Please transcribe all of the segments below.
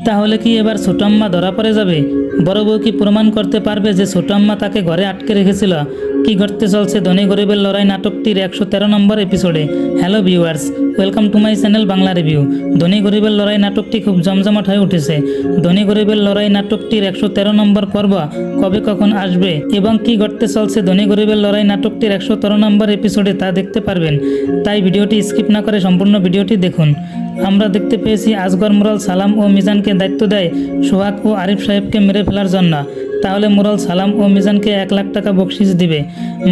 তাহলে কি এবার ছোট আম্মা ধরা পড়ে যাবে? বড় বউ কি প্রমাণ করতে পারবে যে ছোট আম্মা তাকে ঘরে আটকে রেখেছিল? কি ঘটতে চলছে ধনী গরিবের লড়াই নাটকটির 113 নম্বর এপিসোডে। Hello viewers, welcome to my channel Bangla review. ধনী গরিবের লড়াই নাটকটি খুব জমজমাট হয়ে উঠেছে। ধনী গরিবের লড়াই নাটকটির 113 নম্বর পর্ব কবে কখন আসবে এবং কি ঘটতে চলছে ধনী গরিবের লড়াই নাটকটির 113 নম্বর এপিসোডে তা দেখতে পারবেন। তাই ভিডিওটি স্কিপ না করে সম্পূর্ণ ভিডিওটি দেখুন। আমরা দেখতে পেয়েছি আজগর মুরাল সালাম ও মিজানকে দায়িত্ব দেয় সোহাগ ও আরিফ সাহেবকে মেরে ফেলার জন্য। তাহলে মুরাল সালাম ও মিজানকে 1 লাখ টাকা বকশিস দিবে।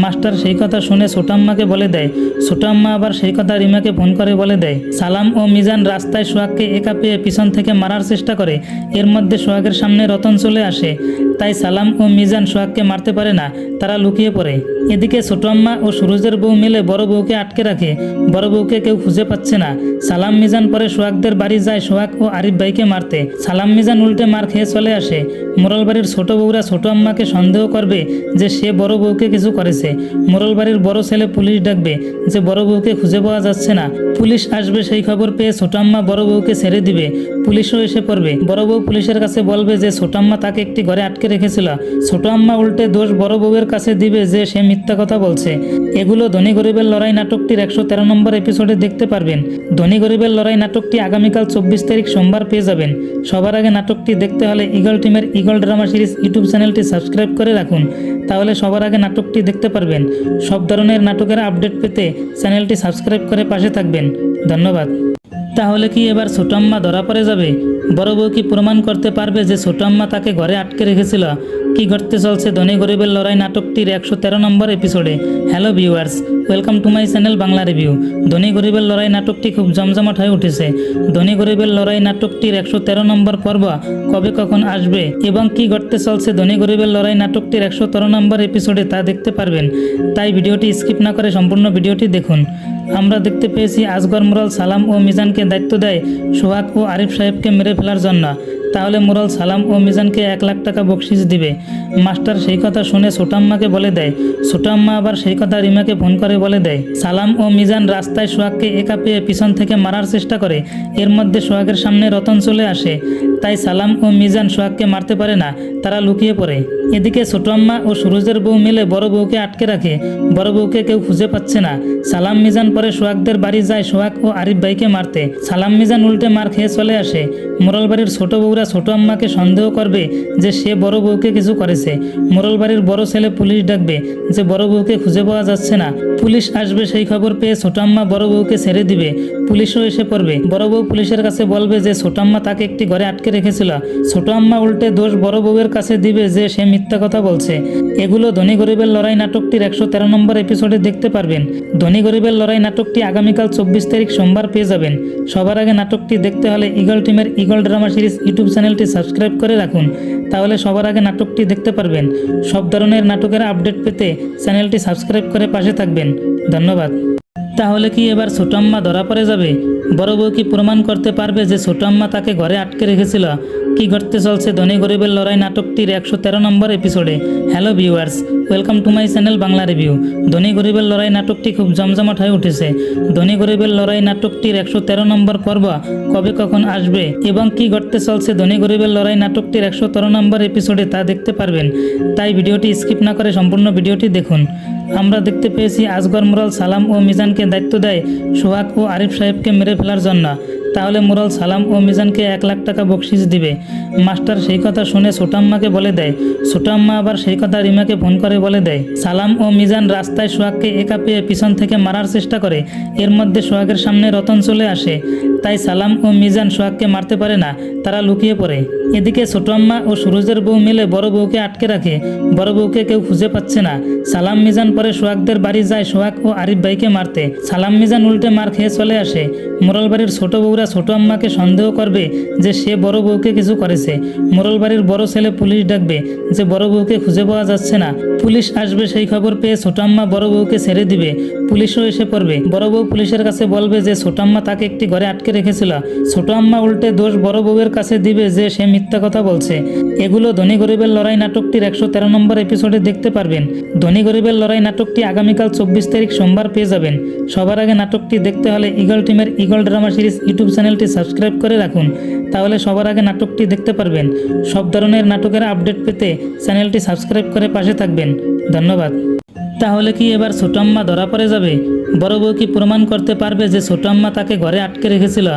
মাস্টার সেই কথা শুনে ছোট আম্মাকে বলে দেয়। ছোট আম্মা আবার সেই কথা রিমাকে ফোন করে বলে দেয়। সালাম ও মিজান রাস্তায় সোহাগকে একা পেয়ে পিছন থেকে মারার চেষ্টা করে। এর মধ্যে সোহাগের সামনে রতন চলে আসে। তাই সালাম ও মিজান সোহাগকে মারতে পারে না, তারা লুকিয়ে পড়ে। এদিকে ছোট আম্মা ও সুরজের বউ মিলে বড় বউকে আটকে রাখে। বড় বউকে কেউ খুঁজে পাচ্ছে না। সালাম মিজান পরে সোহাগদের বাড়ি যায় সোহাগ ও আরিফ ভাইকে মারতে। সালাম মিজান উল্টে মার খেয়ে চলে আসে। মোড়ল বাড়ির ছোট বউরা ছোট আম্মাকে সন্দেহ করবে যে সে বড় বউকে কিছু করেছে। মোড়ল বাড়ির বড় ছেলে পুলিশ ডাকবে যে বড় বউকে খুঁজে পাওয়া যাচ্ছে না। পুলিশ আসবে সেই খবর পেয়ে ছোট আম্মা বড় বউকে ছেড়ে দিবে। পুলিশও এসে পড়বে। বড় বউ পুলিশের কাছে বলবে যে ছোট আম্মা তাকে একটি ঘরে আটকে রেখেছিল। ছোট আম্মা উল্টে দোষ বড় বউয়ের কাছে দিবে যে সে মিথ্যা কথা বলছে। এগুলো ধনী গরিবের লড়াই নাটকটির 113 নম্বর এপিসোডে দেখতে পারবেন। ধনী গরিবের লড়াই নাটকটি আগামীকাল 24 তারিখ সোমবার পেয়ে যাবেন। সবার আগে নাটকটি দেখতে হলে ইগল টিমের ইগল ড্রামা সিরিজ ইউটিউব চ্যানেলটি সাবস্ক্রাইব করে রাখুন। তাহলে সবার আগে নাটকটি দেখতে পারবেন। সব ধরনের নাটকের আপডেট পেতে চ্যানেলটি সাবস্ক্রাইব করে পাশে থাকবেন। ধন্যবাদ। তাহলে কি এবার ছোট আম্মা ধরা পড়ে যাবে? বড় বউ কি প্রমাণ করতে পারবে যে ছোট আম্মা তাকে ঘরে আটকে রেখেছিল? কি ঘটতে চলছে ধনী গরিবের লড়াই নাটকটির 113 নম্বর এপিসোডে। Hello viewers, welcome to my channel Bangla review. ধনী গরিবের লড়াই নাটকটি খুব জমজমাট হয়ে উঠেছে। ধনী গরিবের লড়াই নাটকটির 113 নম্বর পর্ব কবে কখন আসবে এবং কি ঘটতে চলছে ধনী গরিবের লড়াই নাটকটির 113 নম্বর এপিসোডে তা দেখতে পারবেন। তাই ভিডিওটি স্কিপ না করে সম্পূর্ণ ভিডিওটি দেখুন। আমরা দেখতে পেয়েছি আজগর মুরাল সালাম ও মিজানকে দায়িত্ব দেয় সোহাগ ও আরিফ সাহেবকে মেরে ফেলার জন্য। তাহলে মুরাল সালাম ও মিজানকে 1 লাখ টাকা বকশিস দিবে। মাস্টার সেই কথা শুনে ছোট আম্মাকে বলে দেয়। ছোট আম্মা আবার সেই কথা রিমাকে ফোন করে বলে দেয়। সালাম ও মিজান রাস্তায় সোহাগকে একা পেয়ে পিছন থেকে মারার চেষ্টা করে। এর মধ্যে সোহাগের সামনে রতন চলে আসে। তাই সালাম ও মিজান সোহাগকে মারতে পারে না, তারা লুকিয়ে পড়ে। এদিকে ছোট আম্মা ও সুরজের বউ মিলে বড় বউকে আটকে রাখে। বড় বউকে কেউ খুঁজে পাচ্ছে না। সালাম মিজান পরে সোহাগদের বাড়ি যায় সোহাগ ও আরিফ ভাইকে মারতে। সালাম মিজান উল্টে মার খেয়ে চলে আসে। মোড়ল বাড়ির ছোট বউরা ছোট আম্মাকে সন্দেহ করবে যে সে বড় বউকে কিছু করেছে। মোড়ল বাড়ির বড় ছেলে পুলিশ ডাকবে যে বড় বউকে খুঁজে পাওয়া যাচ্ছে না। পুলিশ আসবে সেই খবর পেয়ে ছোট আম্মা বড় বউকে ছেড়ে দিবে। পুলিশও এসে পড়বে। বড় বউ পুলিশের কাছে বলবে যে ছোট আম্মা তাকে একটি ঘরে আটকে রেখেছিল। ছোট আম্মা উল্টে দোষ বড় বউয়ের কাছে দিবে যে সে মিথ্যা কথা বলছে। এগুলো ধনী গরিবের লড়াই নাটকটির 113 নম্বর এপিসোডে দেখতে পারবেন। ধনী গরিবের লড়াই নাটকটি আগামীকাল 24 তারিখ সোমবার পেয়ে যাবেন। সবার আগে নাটকটি দেখতে হলে ইগল টিমের ইগল ড্রামা সিরিজ ইউটিউব চ্যানেলটি সাবস্ক্রাইব করে রাখুন। তাহলে সবার আগে নাটকটি দেখতে পারবেন। সব ধরনের নাটকের আপডেট পেতে চ্যানেলটি সাবস্ক্রাইব করে পাশে থাকবেন। ধন্যবাদ। তাহলে কি এবার ছোট আম্মা ধরা পড়ে যাবে? বড় বউ কি প্রমাণ করতে পারবে যে ছোট আম্মা তাকে ঘরে আটকে রেখেছিল? কি ঘটতে চলছে ধনী গরিবের লড়াই নাটকটির 113 নম্বর এপিসোডে। Hello viewers, welcome to my channel Bangla review. ধনী গরিবের লড়াই নাটকটি খুব জমজমাট হয়ে উঠেছে। ধনী গরিবের লড়াই নাটকটির 113 নম্বর পর্ব কবে কখন আসবে এবং কি ঘটতে চলছে ধনী গরিবের লড়াই নাটকটির 113 নম্বর এপিসোডে তা দেখতে পারবেন। তাই ভিডিওটি স্কিপ না করে সম্পূর্ণ ভিডিওটি দেখুন। আমরা দেখতে পেয়েছি আজগর মুরাল সালাম ও মিজানকে দায়িত্ব দেয় সোহাগ ও আরিফ সাহেবকে মেরে ফেলার জন্য। তাহলে মুরাল সালাম ও মিজানকে 1 লাখ টাকা বকশিস দিবে। মাস্টার সেই কথা শুনে ছোট আম্মাকে বলে দেয়। ছোট আম্মা আবার সেই কথা রিমাকে ফোন করে বলে দেয়। সালাম ও মিজান রাস্তায় সোহাগকে একা পেয়ে পিছন থেকে মারার চেষ্টা করে। এর মধ্যে সোহাগের সামনে রতন চলে আসে। তাই সালাম ও মিজান সোহাগকে মারতে পারে না, তারা লুকিয়ে পড়ে। এদিকে ছোট আম্মা ও সুরজের বউ মিলে বড় বউকে আটকে রাখে। বড় বউকে কেউ খুঁজে পাচ্ছে না। সালাম মিজান পরে সোহাগদের বাড়ি যায় সোহাগ ও আরিফ ভাইকে মারতে। সালাম মিজান উল্টে মার খেয়ে চলে আসে। মোড়ল বাড়ির ছোট বউরা ছোট আম্মাকে সন্দেহ করবে যে সে বড় বউকে কিছু করেছে। মোড়ল বাড়ির বড় ছেলে পুলিশ ডাকবে যে বড় বউকে খুঁজে পাওয়া যাচ্ছে না। পুলিশ আসবে সেই খবর পেয়ে ছোট আম্মা বড় বউকে ছেড়ে দিবে। পুলিশও এসে পড়বে। বড় বউ পুলিশের কাছে বলবে যে ছোট আম্মা তাকে একটি ঘরে আটকে রেখেছিল। ছোট আম্মা উল্টে দোষ বড় বউয়ের কাছে দিবে যে সে মিথ্যা কথা বলছে। এগুলো ধনী গরিবের লড়াই নাটকটির 113 নম্বর এপিসোডে দেখতে পারবেন। ধনী গরিবের লড়াই নাটকটি আগামীকাল 24 তারিখ সোমবার পেয়ে যাবেন। সবার আগে নাটকটি দেখতে হলে ইগল টিমের ইগল ড্রামা সিরিজ ইউটিউব চ্যানেলটি সাবস্ক্রাইব করে রাখুন, তাহলে সবার আগে নাটকটি দেখতে পারবেন। সব ধরনের নাটকের আপডেট পেতে চ্যানেলটি সাবস্ক্রাইব করে পাশে থাকবেন। ধন্যবাদ। তাহলে কি এবার ছোট আম্মা ধরা পড়ে যাবে? বড় বউ কি প্রমাণ করতে পারবে যে ছোট আম্মা তাকে ঘরে আটকে রেখেছিল?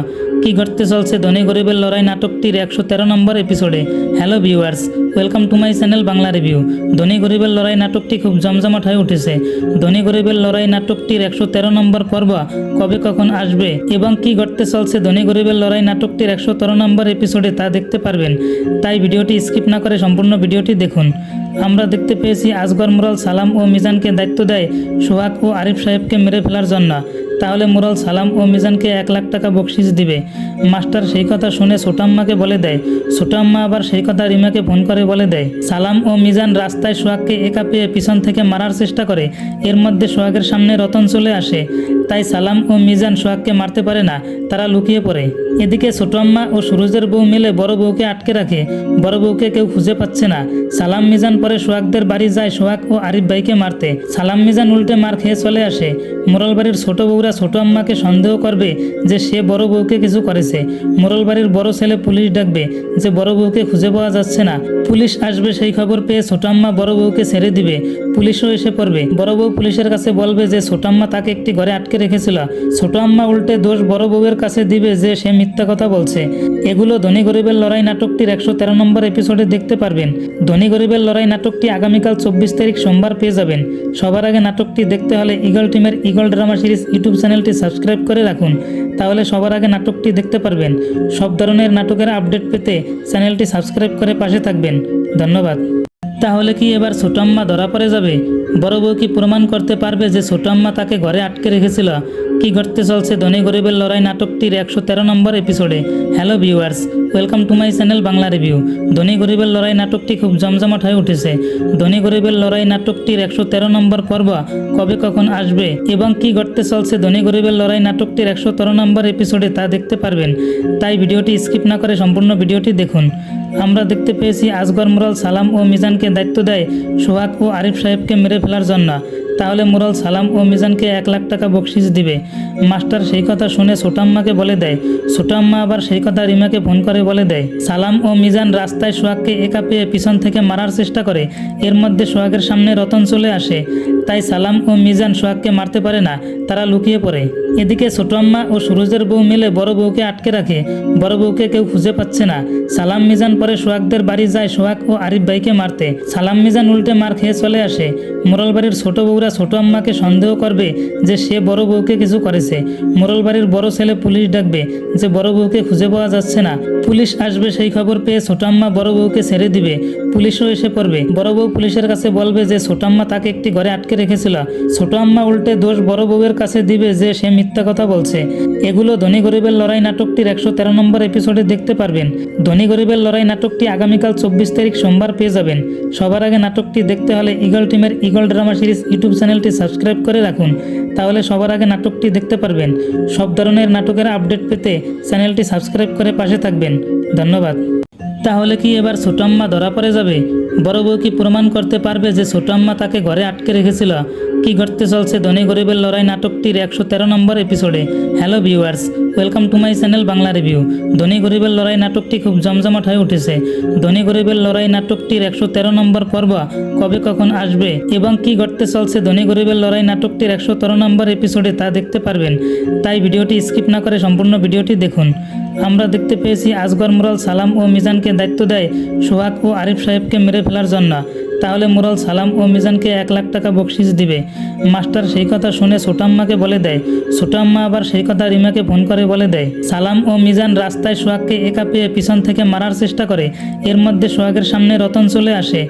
কি ঘটতে চলছে ধনী গরিবের লড়াই নাটকটির 113 নম্বর এপিসোডে। Hello viewers, welcome to my channel Bangla review. ধনী গরিবের লড়াই নাটকটি খুব জমজমাট হয়ে উঠেছে। ধনী গরিবের লড়াই নাটকটির 113 নম্বর পর্ব কবে কখন আসবে এবং কি ঘটতে চলছে ধনী গরিবের লড়াই নাটকটির 113 নম্বর এপিসোডে তা দেখতে পারবেন। তাই ভিডিওটি স্কিপ না করে সম্পূর্ণ ভিডিওটি দেখুন। আমরা দেখতে পেয়েছি আসগর মুরাল সালাম ও মিজানকে দায়িত্ব দেয় সোহাগ ও আরিফ সাহেবকে মেরে ফেলার জন্য। তাহলে মুরাল সালাম ও মিজানকে 1 লাখ টাকা বকশিস দিবে। মাস্টার সেই কথা শুনে ছোট আম্মাকে বলে দেয়। ছোট আম্মা আবার সেই কথা রিমাকে ফোন করে বলে দেয়। সালাম ও মিজান রাস্তায় সোহাগকে একা পেয়ে পিছন থেকে মারার চেষ্টা করে। এর মধ্যে সোহাগের সামনে রতন চলে আসে। তাই সালাম ও মিজান সোহাগকে মারতে পারে না, তারা লুকিয়ে পড়ে। এদিকে ছোট আম্মা ও সুরজের বউ মিলে বড় বউকে আটকে রাখে। বড় বউকে কেউ খুঁজে পাচ্ছে না। সালাম মিজান পরে সোহাগদের বাড়ি যায় সোহাগ ও আরিফ ভাইকে মারতে। সালাম মিজান উল্টে মার খেয়ে চলে আসে। মোরল বাড়ির ছোট বউরা ছোট আম্মাকে সন্দেহ করবে যে সে বড় বউকে কিছু করেছে। মোরল বাড়ির বড় ছেলে পুলিশ ডাকবে যে বড় বউকে খুঁজে পাওয়া যাচ্ছে না। পুলিশ আসবে সেই খবর পেয়ে ছোট আম্মা বড় বউকে ছেড়ে দিবে। পুলিশও এসে পড়বে। বড় বউ পুলিশের কাছে বলবে যে ছোট আম্মা তাকে একটি ঘরে আটকে রেখেছিল। ছোট আম্মা উল্টে দোষ বড় বউয়ের কাছে দিবে যে সে মিথ্যা কথা বলছে। এগুলো ধনী গরিবের লড়াই নাটকটির 113 নম্বর এপিসোডে দেখতে পারবেন। ধনী গরিবের লড়াই নাটকটি আগামীকাল 24 তারিখ সোমবার পেয়ে যাবেন। সবার আগে নাটকটি দেখতে হলে ইগল টিমের ইগল ড্রামা সিরিজ ইউটিউব চ্যানেলটি সাবস্ক্রাইব করে রাখুন, তাহলে সবার আগে নাটকটি দেখতে পারবেন। সব ধরনের নাটকের আপডেট পেতে চ্যানেলটি সাবস্ক্রাইব করে পাশে থাকবেন। ধন্যবাদ। তাহলে কি এবার ছোট আম্মা ধরা পড়ে যাবে? বড় বউ কি প্রমাণ করতে পারবে যে ছোট আম্মা তাকে ঘরে আটকে রেখেছিল? কি ঘটতে চলছে ধনী গরিবের লড়াই নাটকটির 113 নম্বর এপিসোডে। Hello viewers, welcome to my channel Bangla review. ধনী গরিবের লড়াই নাটকটি খুব জমজমাট হয়ে উঠেছে। ধনী গরিবের লড়াই নাটকটির 113 নম্বর পর্ব কবে কখন আসবে এবং কি ঘটতে চলছে ধনী গরিবের লড়াই নাটকটির 113 নম্বর এপিসোডে তা দেখতে পারবেন। তাই ভিডিওটি স্কিপ না করে সম্পূর্ণ ভিডিওটি দেখুন। আমরা দেখতে পেয়েছি আসগর মুরাল সালাম ও মিজানকে দায়িত্ব দেয় সোহাগ ও আরিফ সাহেবকে মেরে ফেলার জন্য। তাহলে মুরাল সালাম ও মিজানকে 1 লাখ টাকা বকশিস দিবে। মাস্টার সেই কথা শুনে ছোট আম্মাকে বলে দেয়। ছোট আম্মা আবার সেই কথা রিমাকে ফোন করে বলে দেয়। সালাম ও মিজান রাস্তায় সোহাগকে একা পেয়ে পিছন থেকে মারার চেষ্টা করে। এর মধ্যে সোহাগের সামনে রতন চলে আসে। তাই সালাম ও মিজান সোহাগকে মারতে পারে না, তারা লুকিয়ে পড়ে। এদিকে ছোট আম্মা ও সুরজের বউ মিলে বড় বউকে আটকে রাখে। বড় বউকে কেউ খুঁজে পাচ্ছে না। সালাম মিজান পরে সোহাগদের বাড়ি যায় সোহাগ ও আরিফ ভাইকে মারতে। সালাম মিজান উল্টে মার খেয়ে চলে আসে। মোরল বাড়ির ছোট বউরা ছোট আম্মাকে সন্দেহ করবে যে সে বড় বউকে কিছু করেছে। মোরল বাড়ির বড় ছেলে পুলিশ ডাকবে যে বড় বউকে খুঁজে পাওয়া যাচ্ছে না। পুলিশ আসবে সেই খবর পেয়ে ছোট আম্মা বড় বউকে ছেড়ে দিবে। পুলিশও এসে পড়বে। বড় বউ পুলিশের কাছে বলবে যে ছোট আম্মা তাকে একটি ঘরে আটকে রেখেছিল। ছোট আম্মা উল্টে দোষ বড় বউয়ের কাছে দিবে যে সে মিথ্যা কথা বলছে। এগুলো ধনী গরিবের লড়াই নাটকটির 113 নম্বর এপিসোডে দেখতে পারবেন। ধনী গরিবের লড়াই নাটকটি আগামীকাল 24 তারিখ সোমবার পেয়ে যাবেন। সবার আগে নাটকটি দেখতে হলে ইগল টিমের ইগল ড্রামা সিরিজ ইউটিউব চ্যানেলটি সাবস্ক্রাইব করে রাখুন, তাহলে সবার আগে নাটকটি দেখতে পারবেন। সব ধরনের নাটকের আপডেট পেতে চ্যানেলটি সাবস্ক্রাইব করে পাশে থাকবেন। ধন্যবাদ। তাহলে কি এবার ছোট আম্মা ধরা পড়ে যাবে? বড় বউ কি প্রমাণ করতে পারবে যে ছোট আম্মা তাকে ঘরে আটকে রেখেছিল? কি ঘটতে চলছে ধনী গরিবের লড়াই নাটকটির 113 নম্বর এপিসোডে। Hello viewers, welcome to my channel Bangla review. ধনী গরিবের লড়াই নাটকটি খুব জমজমাট হয়ে উঠেছে। ধনী গরিবের লড়াই নাটকটির 113 নম্বর পর্ব কবে কখন আসবে এবং কি ঘটতে চলছে ধনী গরিবের লড়াই নাটকটির 113 নম্বর এপিসোডে তা দেখতে পারবেন। তাই ভিডিওটি স্কিপ না করে সম্পূর্ণ ভিডিওটি দেখুন। আমরা দেখতে পেয়েছি আসগর মুরাল সালাম ও মিজানকে দায়িত্ব দেয় সোহাগ ও আরিফ সাহেবকে মেরে ফেলার জন্য। তাহলে মুরাল সালাম ও মিজানকে 1 লাখ টাকা বকশিস দিবে। মাস্টার সেই কথা শুনে ছোট আম্মাকে বলে দেয়। ছোট আম্মা আবার সেই কথা রিমাকে ফোন করে বলে দেয়। সালাম ও মিজান রাস্তায় সোহাগকে একা পেয়ে পিছন থেকে মারার চেষ্টা করে। এর মধ্যে সোহাগের সামনে রতন চলে আসে।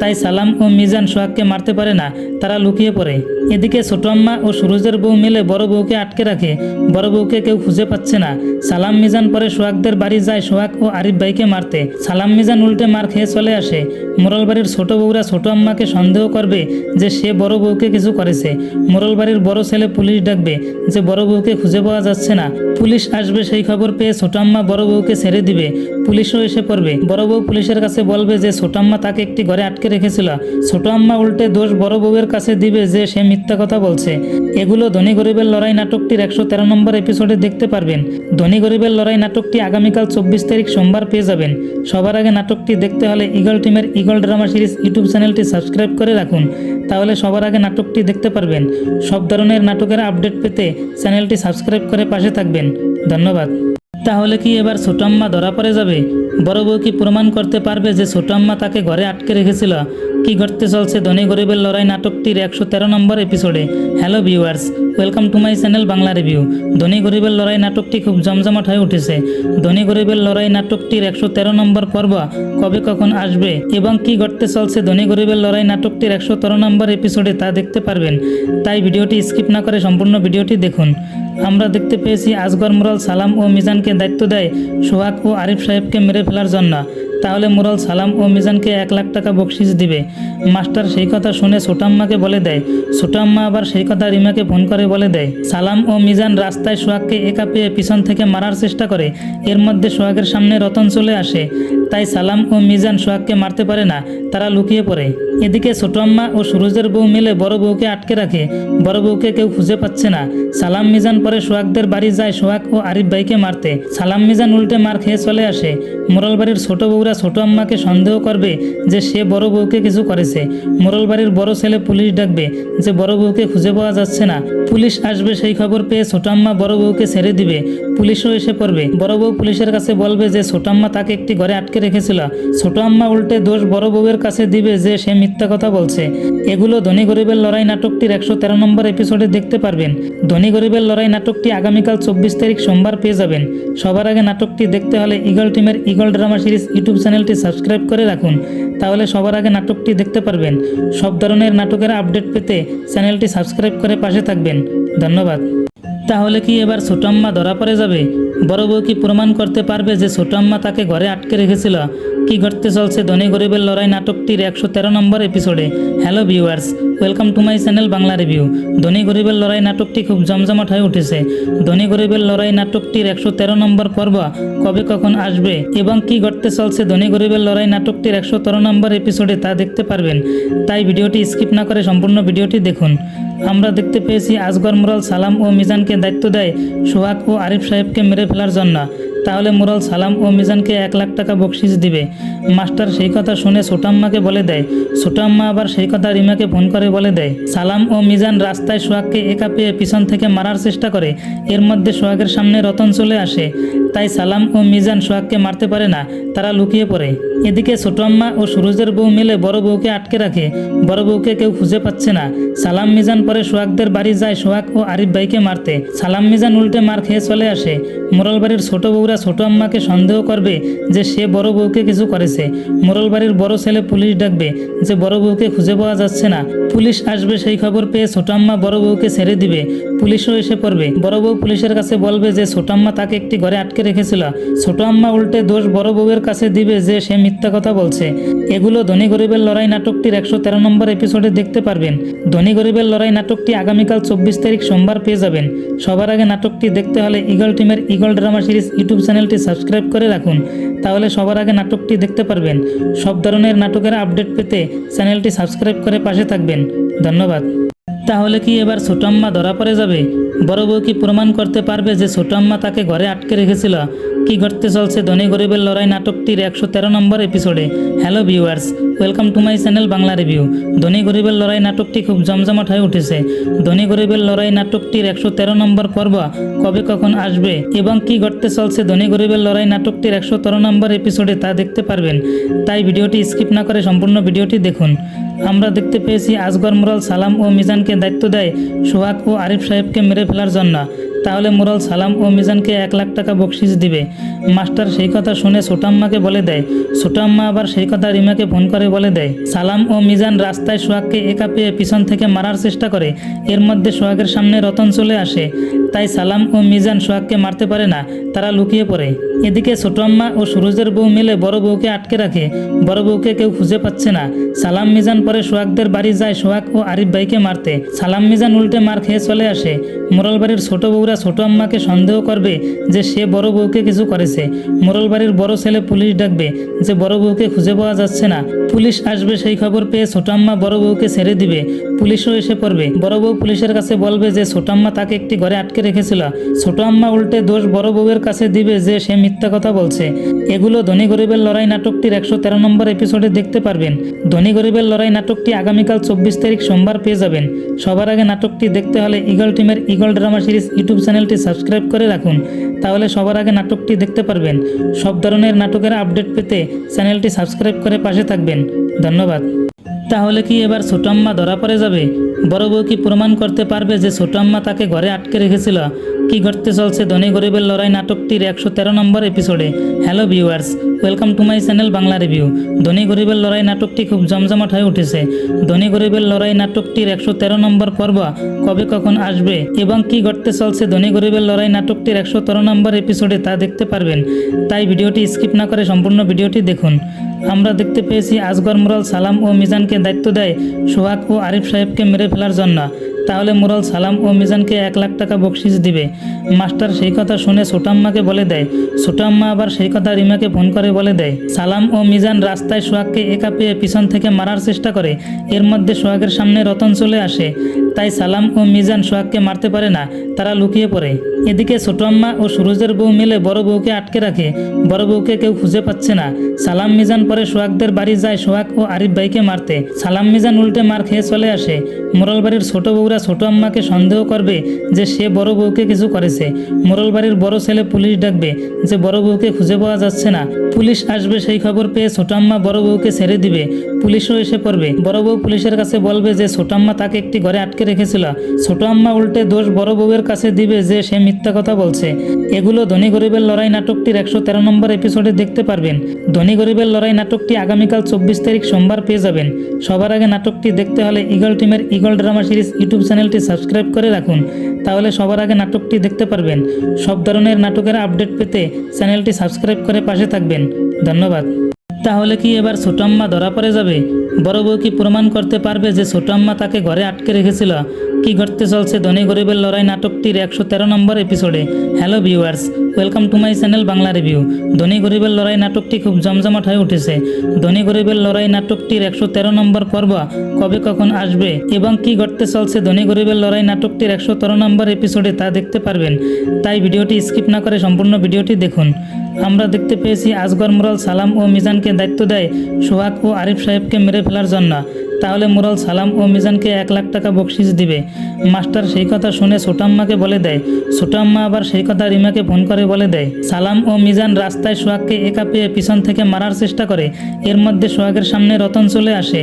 তাই সালাম ও মিজান সোহাগকে মারতে পারে না, তারা লুকিয়ে পড়ে। এদিকে ছোট আম্মা ও সুরজের বউ মিলে বড় বউকে আটকে রাখে। বড় বউকে কেউ খুঁজে পাচ্ছে না। সালাম মিজান পরে সোহাগদের বাড়ি যায় সোহাগ ও আরিফ ভাইকে মারতে। সালাম মিজান উল্টে মার খেয়ে চলে আসে। মোরল বাড়ির ছোট বউরা ছোট আম্মাকে সন্দেহ করবে যে সে বড় বউকে কিছু করেছে। মোরল বাড়ির বড় ছেলে পুলিশ ডাকবে যে বড় বউকে খুঁজে পাওয়া যাচ্ছে না। পুলিশ আসবে সেই খবর পেয়ে ছোট আম্মা বড় বউকে ছেড়ে দিবে। পুলিশও এসে পড়বে। বড় বউ পুলিশের কাছে বলবে যে ছোট আম্মা তাকে একটি ঘরে আটকে রেখেছিল। ছোট আম্মা উল্টে দোষ বড় বউয়ের কাছে দিবে যে সে মিথ্যা কথা বলছে। এগুলো ধনী গরিবের লড়াই নাটকটির 113 নম্বর এপিসোডে দেখতে পারবেন। ধনী গরিবের লড়াই নাটকটি আগামীকাল 24 তারিখ সোমবার পেয়ে যাবেন। সবার আগে নাটকটি দেখতে হলে ঈগল টিমের ঈগল ড্রামা সিরিজ ইউটিউব চ্যানেলটি সাবস্ক্রাইব করে রাখুন, তাহলে সবার আগে নাটকটি দেখতে পারবেন। সব ধরনের নাটকের আপডেট পেতে চ্যানেলটি সাবস্ক্রাইব করে পাশে থাকবেন। ধন্যবাদ। তাহলে কি এবার ছোট আম্মা ধরা পড়ে যাবে? বড় বউ কি প্রমাণ করতে পারবে যে ছোট আম্মা তাকে ঘরে আটকে রেখেছিল? কি ঘটতে চলছে ধনী গরিবের লড়াই নাটকটির 113 নম্বর এপিসোডে? Hello viewers, welcome to my channel Bangla review. ধনী গরিবের লড়াই নাটকটি খুব জমজমাট হয়ে উঠেছে। ধনী গরিবের লড়াই নাটকটির 113 নম্বর পর্ব কবে কখন আসবে এবং কি ঘটতে চলছে ধনী গরিবের লড়াই নাটকটির 113 নম্বর এপিসোডে তা দেখতে পারবেন। তাই ভিডিওটি স্কিপ না করে সম্পূর্ণ ভিডিওটি দেখুন। আমরা দেখতে পেয়েছি আজগর মুরাল সালাম ও মিজানকে দায়িত্ব দেয় সোহাগ ও আরিফ সাহেবকে মেরে ফেলার জন্য। তাহলে মুরাল সালাম ও মিজানকে 1 লাখ টাকা বকশিস দিবে। মাস্টার সেই কথা শুনে ছোট আম্মাকে বলে দেয়। ছোট আম্মা আবার সেই কথা রিমাকে ফোন করে বলে দেয়। সালাম ও মিজান রাস্তায় সোহাগকে একা পেয়ে পিছন থেকে মারার চেষ্টা করে। এর মধ্যে সোহাগের সামনে রতন চলে আসে। তাই সালাম ও মিজান সোহাগকে মারতে পারে না, তারা লুকিয়ে পড়ে। এদিকে ছোট আম্মা ও সুরজের বউ মিলে বড় বউকে আটকে রাখে। বড় বউকে কেউ খুঁজে পাচ্ছে না। সালাম মিজান পরে সোহাগদের বাড়ি যায় সোহাগ ও আরিফ ভাইকে মারতে। সালাম মিজান উল্টে মার খেয়ে চলে আসে। মোরল বাড়ির ছোট বউরা ছোট আম্মাকে সন্দেহ করবে যে সে বড় বউকে কিছু করেছে। মোরল বাড়ির বড় ছেলে পুলিশ ডাকবে যে বড় বউকে খুঁজে পাওয়া যাচ্ছে না। পুলিশ আসবে সেই খবর পেয়ে ছোট আম্মা বড় বউকে ছেড়ে দিবে। পুলিশও এসে পড়বে। বড় বউ পুলিশের কাছে বলবে যে ছোট আম্মা তাকে একটি ঘরে আটকে রেখেছিল। ছোট আম্মা উল্টে দোষ বড় বউয়ের কাছে দিবে যে সে মিথ্যা কথা বলছে। এগুলো ধনী গরিবের লড়াই নাটকটির 113 নম্বর এপিসোডে দেখতে পারবেন। ধনী গরিবের লড়াই নাটকটি আগামীকাল 24 তারিখ সোমবার পেয়ে যাবেন। সবার আগে নাটকটি দেখতে হলে ঈগল টিমের ঈগল ড্রামা সিরিজ ইউটিউব চ্যানেলটি সাবস্ক্রাইব করে রাখুন, তাহলে সবার আগে নাটকটি দেখতে পারবেন। সব ধরনের নাটকের আপডেট পেতে চ্যানেলটি সাবস্ক্রাইব করে পাশে থাকবেন। ধন্যবাদ। তাহলে কি এবার ছোট আম্মা ধরা পড়ে যাবে? বড় বউ কি প্রমাণ করতে পারবে যে ছোট আম্মা তাকে ঘরে আটকে রেখেছিল? কি ঘটতে চলছে ধনী গরিবের লড়াই নাটকটির 113 নম্বর এপিসোডে? Hello viewers, welcome to my channel Bangla review. ধনী গরিবের লড়াই নাটকটি খুব জমজমাট হয়ে উঠেছে। ধনী গরিবের লড়াই নাটকটির 113 নম্বর পর্ব কবে কখন আসবে এবং কি ঘটতে চলছে ধনী গরিবের লড়াই নাটকটির 113 নম্বর এপিসোডে তা দেখতে পারবেন। তাই ভিডিওটি স্কিপ না করে সম্পূর্ণ ভিডিওটি দেখুন। আমরা দেখতে পেয়েছি আজগর মুরাল সালাম ও মিজানকে দায়িত্ব দেয় সোহাগ ও আরিফ সাহেবকে মেরে ফেলার জন্য। তাহলে মুরাল সালাম ও মিজানকে 1 লাখ টাকা বকশিস দিবে। মাস্টার সেই কথা শুনে ছোট আম্মাকে বলে দেয়। ছোট আম্মা আবার সেই কথা রিমাকে ফোন করে বলে দেয়। সালাম ও মিজান রাস্তায় সোহাগকে একা পেয়ে পিছন থেকে মারার চেষ্টা করে। এর মধ্যে সোহাগের সামনে রতন চলে আসে। তাই সালাম ও মিজান সোহাগকে মারতে পারে না, তারা লুকিয়ে পড়ে। এদিকে ছোট আম্মা ও সুরজের বউ মিলে বড় বউকে আটকে রাখে। বড় বউকে কেউ খুঁজে পাচ্ছে না। সালাম মিজান পরে সোহাগদের বাড়ি যায় সোহাগ ও আরিফ ভাইকে মারতে। সালাম মিজান উল্টে মার খেয়ে চলে আসে। মোরল বাড়ির ছোট বউরা ছোট আম্মাকে সন্দেহ করবে যে সে বড় বউকে কিছু করেছে। মোরল বাড়ির বড় ছেলে পুলিশ ডাকবে যে বড় বউকে খুঁজে পাওয়া যাচ্ছে না। পুলিশ আসবে সেই খবর পেয়ে ছোট আম্মা বড় বউকে ছেড়ে দিবে। পুলিশও এসে পড়বে। বড় বউ পুলিশের কাছে বলবে যে ছোট আম্মা তাকে একটি ঘরে আটকে রেখেছিল। ছোট আম্মা উল্টে দোষ বড় বউয়ের কাছে দিবে যে সে মিথ্যা কথা বলছে। এগুলো ধনী গরিবের লড়াই নাটকটির 113 নম্বর এপিসোডে দেখতে পারবেন। ধনী গরিবের লড়াই নাটকটি আগামীকাল 24 তারিখ সোমবার পেয়ে যাবেন। সবার আগে নাটকটি দেখতে হলে ঈগল টিমের ঈগল ড্রামা সিরিজ ইউটিউব চ্যানেলটি সাবস্ক্রাইব করে রাখুন, তাহলে সবার আগে নাটকটি দেখতে পারবেন। সব ধরনের নাটকের আপডেট পেতে চ্যানেলটি সাবস্ক্রাইব করে পাশে থাকবেন। ধন্যবাদ। তাহলে কি এবার ছোট আম্মা ধরা পড়ে যাবে? বড় বউ কি প্রমাণ করতে পারবে যে ছোট আম্মা তাকে ঘরে আটকে রেখেছিল? কি ঘটতে চলছে ধনী গরিবের লড়াই নাটকটির 113 নম্বর এপিসোডে? Hello viewers, welcome to my channel Bangla review. ধনী গরিবের লড়াই নাটকটি খুব জমজমাট হয়ে উঠেছে। ধনী গরিবের লড়াই নাটকটির 113 নম্বর পর্ব কবে কখন আসবে এবং কি ঘটতে চলছে ধনী গরিবের লড়াই নাটকটির 113 নম্বর এপিসোডে তা দেখতে পারবেন। তাই ভিডিওটি স্কিপ না করে সম্পূর্ণ ভিডিওটি দেখুন। আমরা দেখতে পেয়েছি আজগর মুরাল সালাম ও মিজানকে দায়িত্ব দেয় সোহাগ ও আরিফ সাহেবকে মেরে ফেলার জন্য। তাহলে মুরাল সালাম ও মিজানকে 1 লাখ টাকা বকশিস দিবে। মাস্টার সেই কথা শুনে ছোট আম্মাকে বলে দেয়। ছোট আম্মা আবার সেই কথা রিমাকে ফোন করে বলে দেয়। সালাম ও মিজান রাস্তায় সোহাগকে একা পেয়ে পিছন থেকে মারার চেষ্টা করে। এর মধ্যে সোহাগের সামনে রতন চলে আসে। তাই সালাম ও মিজান সোহাগকে মারতে পারে না, তারা লুকিয়ে পড়ে। এদিকে ছোট আম্মা ও সুরজের বউ মিলে বড় বউকে আটকে রাখে। বড় বউকে কেউ খুঁজে পাচ্ছে না। সালাম মিজান পরে সোহাগদের বাড়ি যায় সোহাগ ও আরিফ ভাইকে মারতে। সালাম মিজান উল্টে মার খেয়ে চলে আসে। মোরল বাড়ির ছোট বউরা ছোট আম্মাকে সন্দেহ করবে যে সে বড় বউকে কিছু করেছে। মোড়ল বাড়ির বড় ছেলে পুলিশ ডাকবে যে বড় বউকে খুঁজে পাওয়া যাচ্ছে না। পুলিশ আসবে সেই খবর পেয়ে ছোট আম্মা বড় বউকে ছেড়ে দিবে। পুলিশও এসে পড়বে। বড় বউ পুলিশের কাছে বলবে যে ছোট আম্মা তাকে একটি ঘরে আটকে রেখেছিল। ছোট আম্মা উল্টে দোষ বড় বউয়ের কাছে দিবে যে সে মিথ্যা কথা বলছে। এগুলো ধনী গরিবের লড়াই নাটকটির 113 নম্বর এপিসোডে দেখতে পারবেন। ধনী গরিবের লড়াই নাটকটি আগামীকাল 24 তারিখ সোমবার পেয়ে যাবেন। সবার আগে নাটকটি দেখতে হলে ঈগল টিমের ঈগল ড্রামা সিরিজ ইউটিউব চ্যানেলটি সাবস্ক্রাইব করে রাখুন, তাহলে সবার আগে নাটকটি দেখতে পারবেন। সব ধরনের নাটকের আপডেট পেতে চ্যানেলটি সাবস্ক্রাইব করে পাশে থাকবেন। ধন্যবাদ। তাহলে কি এবার ছোট আম্মা ধরা পড়ে যাবে? বড় বউ কি প্রমাণ করতে পারবে যে ছোট আম্মা তাকে ঘরে আটকে রেখেছিল? কি ঘটতে চলছে ধনী গরিবের লড়াই নাটকটির 113 নম্বর এপিসোডে। Hello viewers, welcome to my channel Bangla review. ধনী গরিবের লড়াই নাটকটি খুব জমজমাট হয়ে উঠেছে। ধনী গরিবের লড়াই নাটকটির 113 নম্বর পর্ব কবে কখন আসবে এবং কি ঘটতে চলছে ধনী গরিবের লড়াই নাটকটির 113 নম্বর এপিসোডে তা দেখতে পারবেন। তাই ভিডিওটি স্কিপ না করে সম্পূর্ণ ভিডিওটি দেখুন। আমরা দেখতে পেয়েছি আজগর মুরাল সালাম ও মিজানকে দায়িত্ব দেয় সোহাগ ও আরিফ সাহেবকে মেরে ফেলার জন্য। তাহলে মুরাল সালাম ও মিজানকে 1 লাখ টাকা বকশিস দিবে। মাস্টার সেই কথা শুনে ছোট আম্মাকে বলে দেয়। ছোট আম্মা আবার সেই কথা রিমাকে ফোন করে বলে দেয়। সালাম ও মিজান রাস্তায় সোহাগকে একা পেয়ে পিছন থেকে মারার চেষ্টা করে। এর মধ্যে সোহাগের সামনে রতন চলে আসে। তাই সালাম ও মিজান সোহাগকে মারতে পারে না, তারা লুকিয়ে পড়ে। এদিকে ছোট আম্মা ও সুরজের বউ মিলে বড় বউকে আটকে রাখে। বড় বউকে কেউ খুঁজে পাচ্ছে না। সালাম মিজান পরে সোহাগদের বাড়ি যায় সোহাগ ও আরিফ ভাইকে মারতে। সালাম মিজান উল্টে মার খেয়ে চলে আসে। মোড়ল বাড়ির ছোট বউরা ছোট আম্মাকে সন্দেহ করবে যে সে বড় বউকে কিছু করেছে। মোড়ল বাড়ির বড় ছেলে পুলিশ ডাকবে যে বড় বউকে খুঁজে পাওয়া যাচ্ছে না। পুলিশ আসবে সেই খবর পেয়ে ছোট আম্মা বড় বউকে ছেড়ে দিবে। পুলিশও এসে পড়বে। বড় বউ পুলিশের কাছে বলবে যে ছোট আম্মা তাকে একটি ঘরে আটকে রেখেছিল। ছোট আম্মা উল্টে দোষ বড় বউয়ের কাছে দিবে যে সে মিথ্যা কথা বলছে। এগুলো ধনী গরিবের লড়াই নাটকটির 113 নম্বর এপিসোডে দেখতে পারবেন। ধনী গরিবের লড়াই নাটকটি আগামীকাল 24 তারিখ সোমবার পেয়ে যাবেন। সবার আগে নাটকটি দেখতে হলে ঈগল টিমের ঈগল ড্রামা সিরিজ ইউটিউব চ্যানেলটি সাবস্ক্রাইব করে রাখুন, তাহলে সবার আগে নাটকটি দেখতে পারবেন। সব ধরনের নাটকের আপডেট পেতে চ্যানেলটি সাবস্ক্রাইব করে পাশে থাকবেন। ধন্যবাদ। তাহলে কি এবার ছোট আম্মা ধরা পড়ে যাবে? বড় বউ কি প্রমাণ করতে পারবে যে ছোট আম্মা তাকে ঘরে আটকে রেখেছিল? কি ঘটতে চলছে ধনী গরিবের লড়াই নাটকটির 113 নম্বর এপিসোডে। Hello viewers, welcome to my channel Bangla review. ধনী গরিবের লড়াই নাটকটি খুব জমজমাট হয়ে উঠেছে। ধনী গরিবের লড়াই নাটকটির 113 নম্বর পর্ব কবে কখন আসবে এবং কি ঘটতে চলছে ধনী গরিবের লড়াই নাটকটির 113 নম্বর এপিসোডে তা দেখতে পারবেন। তাই ভিডিওটি স্কিপ না করে সম্পূর্ণ ভিডিওটি দেখুন। আমরা দেখতে পেয়েছি আজগর মুরাল সালাম ও মিজানকে দায়িত্ব দেয় সোহাগ ও আরিফ সাহেবকে মেরে ফেলার জন্য। তাহলে মুরাল সালাম ও মিজানকে 1 লাখ টাকা বকশিস দিবে। মাস্টার সেই কথা শুনে ছোট আম্মাকে বলে দেয়। ছোট আম্মা আবার সেই কথা রিমাকে ফোন করে বলে দেয়। সালাম ও মিজান রাস্তায় সোহাগকে একা পেয়ে পিছন থেকে মারার চেষ্টা করে। এর মধ্যে সোহাগের সামনে রতন চলে আসে।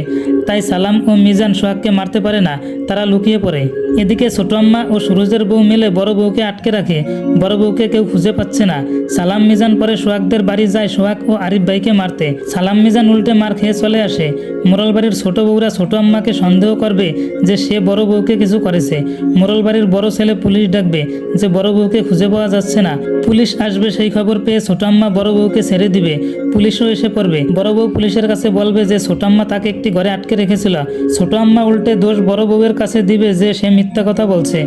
তাই সালাম ও মিজান সোহাগকে মারতে পারে না, তারা লুকিয়ে পড়ে। এদিকে ছোট আম্মা ও সুরজের বউ মিলে বড় বউকে আটকে রাখে। বড় বউকে কেউ খুঁজে পাচ্ছে না। সালাম মিজান পরে সোহাগদের বাড়ি যায় সোহাগ ও আরিফ ভাইকে মারতে। সালাম মিজান উল্টে মার খেয়ে চলে আসে। মোড়ল বাড়ির ছোট বউরা ছোট আম্মাকে সন্দেহ করবে যে সে বড় বউকে কিছু করেছে। মোড়ল বাড়ির বড় ছেলে পুলিশ ডাকবে যে বড় বউকে খুঁজে পাওয়া যাচ্ছে না। পুলিশ আসবে সেই খবর পেয়ে ছোট আম্মা বড় বউকে ছেড়ে দিবে। পুলিশও এসে পড়বে। বড় বউ পুলিশের কাছে বলবে যে ছোট আম্মা তাকে একটি ঘরে আটকে রেখেছিল। ছোট আম্মা উল্টে দোষ বড় বউয়ের কাছে দিবে যে সে মিথ্যা কথা বলছে।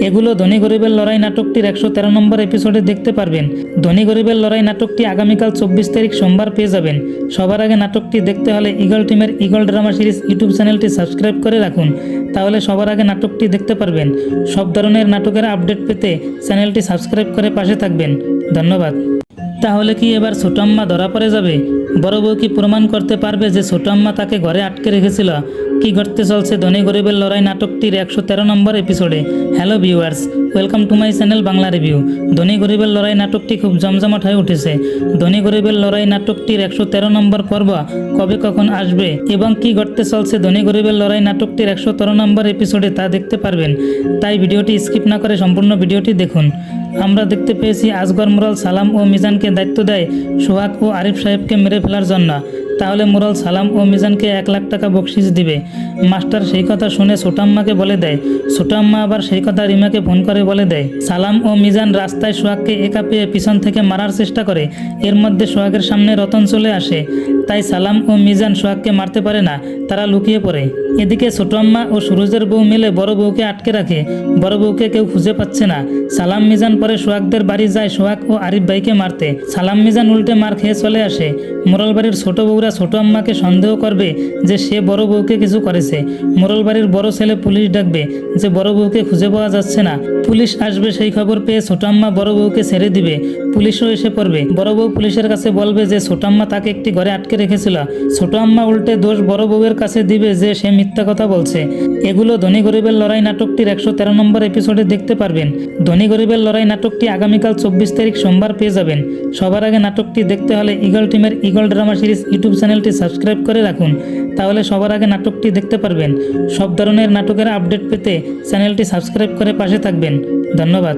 এগুলো ধনী গরিবের লড়াই নাটকটির 113 নম্বর এপিসোডে দেখতে পারবেন। ধনী গরিবের লড়াই নাটকটি আগামীকাল 24 তারিখ সোমবার পেয়ে যাবেন। সবার আগে নাটকটি দেখতে হলে ঈগল টিমের ঈগল ড্রামা সিরিজ ইউটিউব চ্যানেলটি সাবস্ক্রাইব করে রাখুন, তাহলে সবার আগে নাটকটি দেখতে পারবেন। সব ধরনের নাটকের আপডেট পেতে চ্যানেলটি সাবস্ক্রাইব করে পাশে থাকবেন। ধন্যবাদ। তাহলে কি এবার ছোট আম্মা ধরা পড়ে যাবে? বড় বউ কি প্রমাণ করতে পারবে যে ছোট আম্মা তাকে ঘরে আটকে রেখেছিল? কি ঘটতে চলছে ধনী গরিবের লড়াই নাটকটির 113 নম্বর এপিসোডে। Hello viewers, welcome to my channel Bangla review. ধনী গরিবের লড়াই নাটকটি খুব জমজমাট হয়ে উঠেছে। ধনী গরিবের লড়াই নাটকটির 113 নম্বর পর্ব কবে কখন আসবে এবং কি ঘটতে চলছে ধনী গরিবের লড়াই নাটকটির 113 নম্বর এপিসোডে তা দেখতে পারবেন। তাই ভিডিওটি স্কিপ না করে সম্পূর্ণ ভিডিওটি দেখুন। আমরা দেখতে পেয়েছি আজগর মুরাল সালাম ও মিজানকে দায়িত্ব দেয় সোহাগ ও আরিফ সাহেবকে মেরে ফেলার জন্য। তাহলে মুরাল সালাম ও মিজানকে 1 লাখ টাকা বকশিস দিবে। মাস্টার সেই কথা শুনে ছোট আম্মাকে বলে দেয়। ছোট আম্মা আবার সেই কথা রিমাকে ফোন করে বলে দেয়। সালাম ও মিজান রাস্তায় সোহাগকে একা পেয়ে পিছন থেকে মারার চেষ্টা করে। এর মধ্যে সোহাগের সামনে রতন চলে আসে, তাই সালাম ও মিজান সোহাগকে মারতে পারে না, তারা লুকিয়ে পড়ে। এদিকে ছোট আম্মা ও সুরজের বউ মিলে বড় বউকে আটকে রাখে। বড় বউকে কেউ খুঁজে পাচ্ছে না। সালাম মিজান পরে সোহাগদের বাড়ি যায় সোহাগ ও আরিফ ভাইকে মারতে। সালাম মিজান উল্টে মার খেয়ে চলে আসে। মোড়ল বাড়ির ছোট বউরা ছোট আম্মাকে সন্দেহ করবে যে সে বড় বউকে কিছু করেছে। মোড়ল বাড়ির বড় ছেলে পুলিশ ডাকবে যে বড় বউকে খুঁজে পাওয়া যাচ্ছে না। পুলিশ আসবে সেই খবর পেয়ে ছোট আম্মা বড় বউকে ছেড়ে দিবে। পুলিশও এসে পড়বে। বড় বউ পুলিশের কাছে বলবে যে ছোট আম্মা তাকে একটি ঘরে আটকে রেখেছিল। ছোট আম্মা উল্টে দোষ বড় বউয়ের কাছে দিবে যে সে মিথ্যা কথা বলছে। এগুলো ধনী গরিবের লড়াই নাটকটির 113 নম্বর এপিসোডে দেখতে পারবেন। ধনী গরিবের লড়াই নাটকটি আগামীকাল 24 তারিখ সোমবার পেয়ে যাবেন। সবার আগে নাটকটি দেখতে হলে ইগল টিমের ইগল ড্রামা সিরিজ ইউটিউব চ্যানেলটি সাবস্ক্রাইব করে রাখুন, তাহলে সবার আগে নাটকটি দেখতে পারবেন। সব ধরনের নাটকের আপডেট পেতে চ্যানেলটি সাবস্ক্রাইব করে পাশে থাকবেন। ধন্যবাদ।